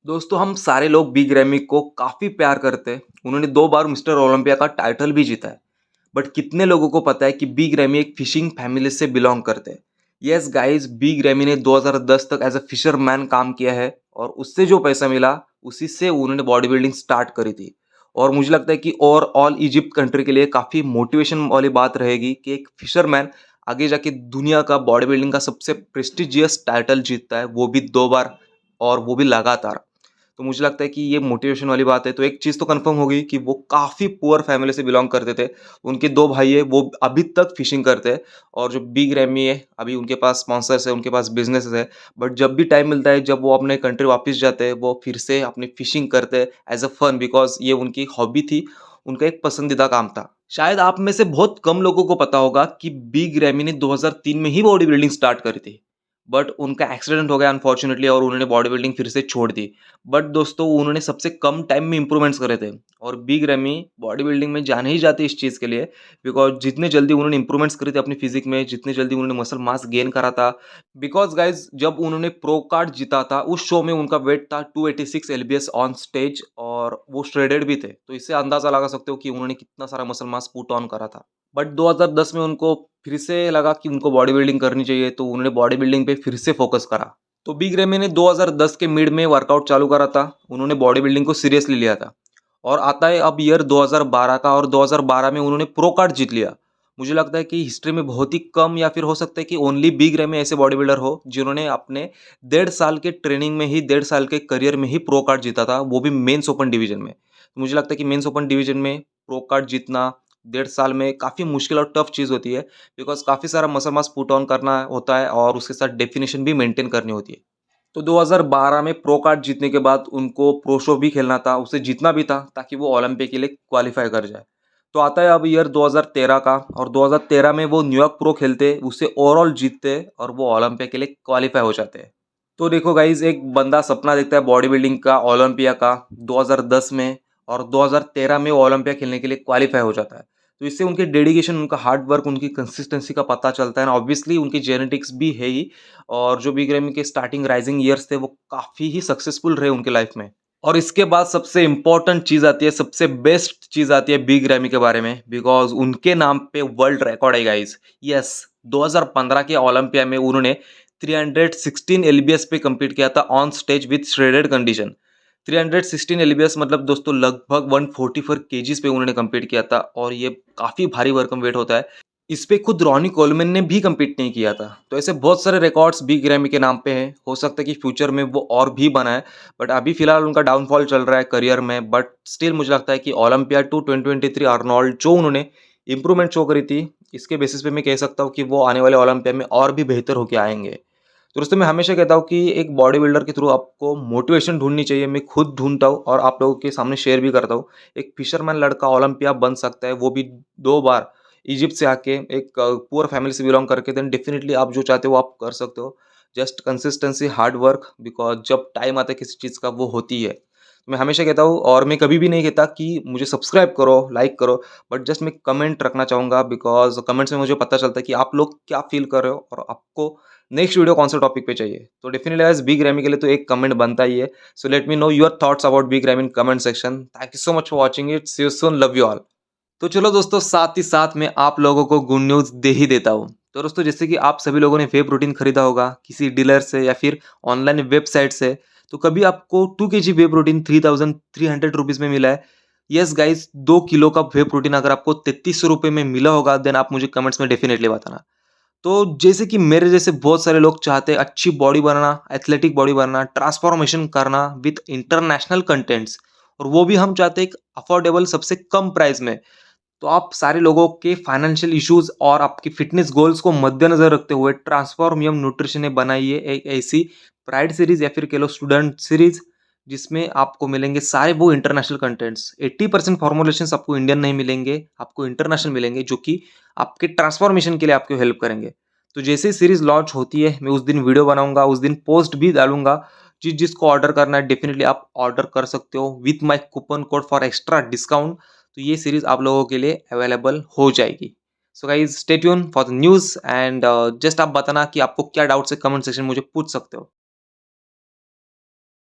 दोस्तों हम सारे लोग बिग रैमी को काफ़ी प्यार करते हैं। उन्होंने 2 बार मिस्टर ओलंपिया का टाइटल भी जीता है। बट कितने लोगों को पता है कि बिग रैमी एक फिशिंग फैमिली से बिलॉन्ग करते हैं? यस गाइस, बिग रैमी ने 2010 तक एज़ अ फिशरमैन काम किया है और उससे जो पैसा मिला, उसी से उन्होंने बॉडी बिल्डिंग स्टार्ट करी थी। और मुझे लगता है कि ओवरऑल इजिप्ट कंट्री के लिए काफ़ी मोटिवेशन वाली बात रहेगी कि एक फिशरमैन आगे जाके दुनिया का बॉडी बिल्डिंग का सबसे प्रेस्टिजियस टाइटल जीतता है, वो भी 2 बार और वो भी लगातार। तो मुझे लगता है कि ये मोटिवेशन वाली बात है। तो एक चीज़ तो कन्फर्म हो गई कि वो काफ़ी पुअर फैमिली से बिलॉन्ग करते थे। उनके 2 भाई हैं, वो अभी तक फिशिंग करते हैं और जो बिग रैमी है, अभी उनके पास स्पॉन्सर्स है, उनके पास बिज़नेसेस है। बट जब भी टाइम मिलता है, जब वो अपने कंट्री वापस जाते हैं, वो फिर से अपनी फिशिंग करते हैं एज़ अ फन, बिकॉज़ ये उनकी हॉबी थी, उनका एक पसंदीदा काम था। शायद आप में से बहुत कम लोगों को पता होगा कि बिग रैमी ने 2003 में ही बॉडी बिल्डिंग स्टार्ट करी थी। बट उनका एक्सीडेंट हो गया अनफॉर्चुनेटली और उन्होंने बॉडी बिल्डिंग फिर से छोड़ दी। बट दोस्तों उन्होंने सबसे कम टाइम में इम्प्रूवमेंट्स करे थे और बिग रैमी बॉडी बिल्डिंग में जाने ही जाते इस चीज़ के लिए, बिकॉज़ जितने जल्दी उन्होंने इम्प्रूवमेंट्स करे थे अपनी फिज़िक में, जितने जल्दी उन्होंने मसल मास गेन करा था। बिकॉज़ गाइज़ जब उन्होंने प्रो कार्ड जीता था, उस शो में उनका वेट था 286 एलबीएस ऑन स्टेज और वो श्रेडेड भी थे। तो इससे अंदाज़ा लगा सकते हो कि उन्होंने कितना सारा मसल मास पुट ऑन करा था। बट 2010 में उनको फिर से लगा कि उनको बॉडी बिल्डिंग करनी चाहिए, तो उन्होंने बॉडी बिल्डिंग पे फिर से फ़ोकस करा। तो बिग रैमी ने 2010 के मिड में वर्कआउट चालू करा था। उन्होंने बॉडी बिल्डिंग को सीरियसली लिया था और आता है अब ईयर 2012 का और 2012 में उन्होंने प्रो कार्ड जीत लिया। मुझे लगता है कि हिस्ट्री में बहुत ही कम या फिर हो सकता है कि ओनली बिग रैमी ऐसे बॉडी बिल्डर हो जिन्होंने अपने 1.5 साल के ट्रेनिंग में ही 1.5 साल के करियर में ही प्रो कार्ड जीता था, वो भी मेंस ओपन डिवीजन में। तो मुझे लगता है कि मेंस ओपन डिवीजन में प्रो कार्ड जीतना 1.5 साल में काफ़ी मुश्किल और टफ चीज़ होती है, बिकॉज़ काफ़ी सारा मसल मास पुट ऑन करना होता है और उसके साथ डेफिनिशन भी मेंटेन करनी होती है। तो 2012 में प्रो कार्ड जीतने के बाद उनको प्रो शो भी खेलना था, उसे जीतना भी था ताकि वो ओलंपिक के लिए क्वालीफाई कर जाए। तो आता है अब ईयर 2013 का और 2013 में वो न्यूयॉर्क प्रो खेलते, उसे ओवरऑल जीतते और वो ओलंपिया के लिए क्वालीफाई हो जाते हैं। तो देखो गाइज़, एक बंदा सपना देखता है बॉडी बिल्डिंग का, ओलंपिया का 2010 में और 2013 में वो ओलंपिया खेलने के लिए क्वालीफाई हो जाता है। तो इससे उनके डेडिकेशन, उनका हार्ड वर्क, उनकी कंसिस्टेंसी का पता चलता है ना, ऑब्वियसली उनकी जेनेटिक्स भी है ही। और जो बिग रैमी के स्टार्टिंग राइजिंग ईयर्स थे वो काफ़ी ही सक्सेसफुल रहे उनके लाइफ में। और इसके बाद सबसे इम्पोर्टेंट चीज़ आती है, सबसे बेस्ट चीज़ आती है बिग रैमी के बारे में, बिकॉज़ उनके नाम पे वर्ल्ड रिकॉर्ड है गाइज़। यस, 2015 के ओलंपिया में उन्होंने 316 एलबीएस पे कंप्लीट किया था on stage with shredded condition. 316 LBS मतलब दोस्तों लगभग 144 केजीज़ पे उन्होंने कंप्लीट किया था और ये काफ़ी भारी वर्कम वेट होता है। इस पे खुद रॉनी कोलमैन ने भी कम्पीट नहीं किया था। तो ऐसे बहुत सारे रिकॉर्ड्स बिग रैमी के नाम पे हैं। हो सकता है कि फ्यूचर में वो और भी बनाएँ, बट अभी फ़िलहाल उनका डाउनफॉल चल रहा है करियर में। बट स्टिल मुझे लगता है कि ओलंपिया टू 2023 आर्नोल्ड जो उन्होंने इम्प्रूवमेंट शो करी थी, इसके बेसिस पे मैं कह सकता हूँ कि वो आने वाले ओलंपिया में और भी बेहतर होके आएँगे। तो दोस्तों मैं हमेशा कहता हूँ कि एक बॉडी बिल्डर के थ्रू आपको मोटिवेशन ढूँढनी चाहिए। मैं खुद ढूँढता हूँ और आप लोगों के सामने शेयर भी करता हूँ। एक फिशरमैन लड़का ओलंपिया बन सकता है, वो भी 2 बार इजिप्ट से आके, एक पुअर फैमिली से बिलॉन्ग करके। देन डेफिनिटली आप जो चाहते हो आप कर सकते हो। Just consistency, hard work, because जब टाइम आता है किसी चीज़ का वो होती है। तो मैं हमेशा कहता हूँ और मैं कभी भी नहीं कहता कि मुझे सब्सक्राइब करो, लाइक करो, बट जस्ट मैं कमेंट रखना चाहूँगा, बिकॉज़ कमेंट्स में मुझे पता चलता है कि आप लोग क्या फ़ील कर रहे हो और आपको नेक्स्ट वीडियो कौन से टॉपिक पे चाहिए। तो डेफिनिटली गाइस, बिग रैमी के लिए तो एक कमेंट बनता ही है। So let me know your thoughts about big Rammy in comment section. Thank you so much for watching it. See you soon, love you all. तो चलो दोस्तों, साथ ही साथ में आप लोगों को गुड न्यूज़ दे ही देता हूँ। तो दोस्तों जैसे कि आप सभी लोगों ने वे प्रोटीन खरीदा होगा किसी डीलर से या फिर ऑनलाइन वेबसाइट से, तो कभी आपको 2 केजी वे प्रोटीन 3300 रुपीज़ में मिला है? यस गाइस, 2 किलो का वे प्रोटीन अगर आपको 3300 रुपए में मिला होगा, देन आप मुझे कमेंट्स में डेफिनिटली बताना। तो जैसे कि मेरे जैसे बहुत सारे लोग चाहते हैं अच्छी बॉडी बनाना, एथलेटिक बॉडी बनाना, ट्रांसफॉर्मेशन करना विद इंटरनेशनल कंटेंट्स, और वो भी हम चाहते हैं एक अफोर्डेबल सबसे कम प्राइस में। तो आप सारे लोगों के फाइनेंशियल इश्यूज और आपकी फिटनेस गोल्स को मद्देनजर रखते हुए ट्रांसफॉर्मियम न्यूट्रिशन ने बनाई है एक ऐसी प्राइड सीरीज या फिर कह लो स्टूडेंट सीरीज, जिसमें आपको मिलेंगे सारे वो इंटरनेशनल कंटेंट्स। 80% फॉर्मुलेशंस आपको इंडियन नहीं मिलेंगे, आपको इंटरनेशनल मिलेंगे, जो कि आपके ट्रांसफॉर्मेशन के लिए आपको हेल्प करेंगे। तो जैसे ही सीरीज लॉन्च होती है मैं उस दिन वीडियो बनाऊंगा, उस दिन पोस्ट भी डालूंगा। जिसको ऑर्डर करना है डेफिनेटली आप ऑर्डर कर सकते हो with my coupon code for extra discount. तो ये सीरीज आप लोगों के लिए अवेलेबल हो जाएगी। So guys stay tune for the news and just आप बताना कि आपको क्या डाउट्स है, कमेंट सेक्शन में मुझे पूछ सकते हो।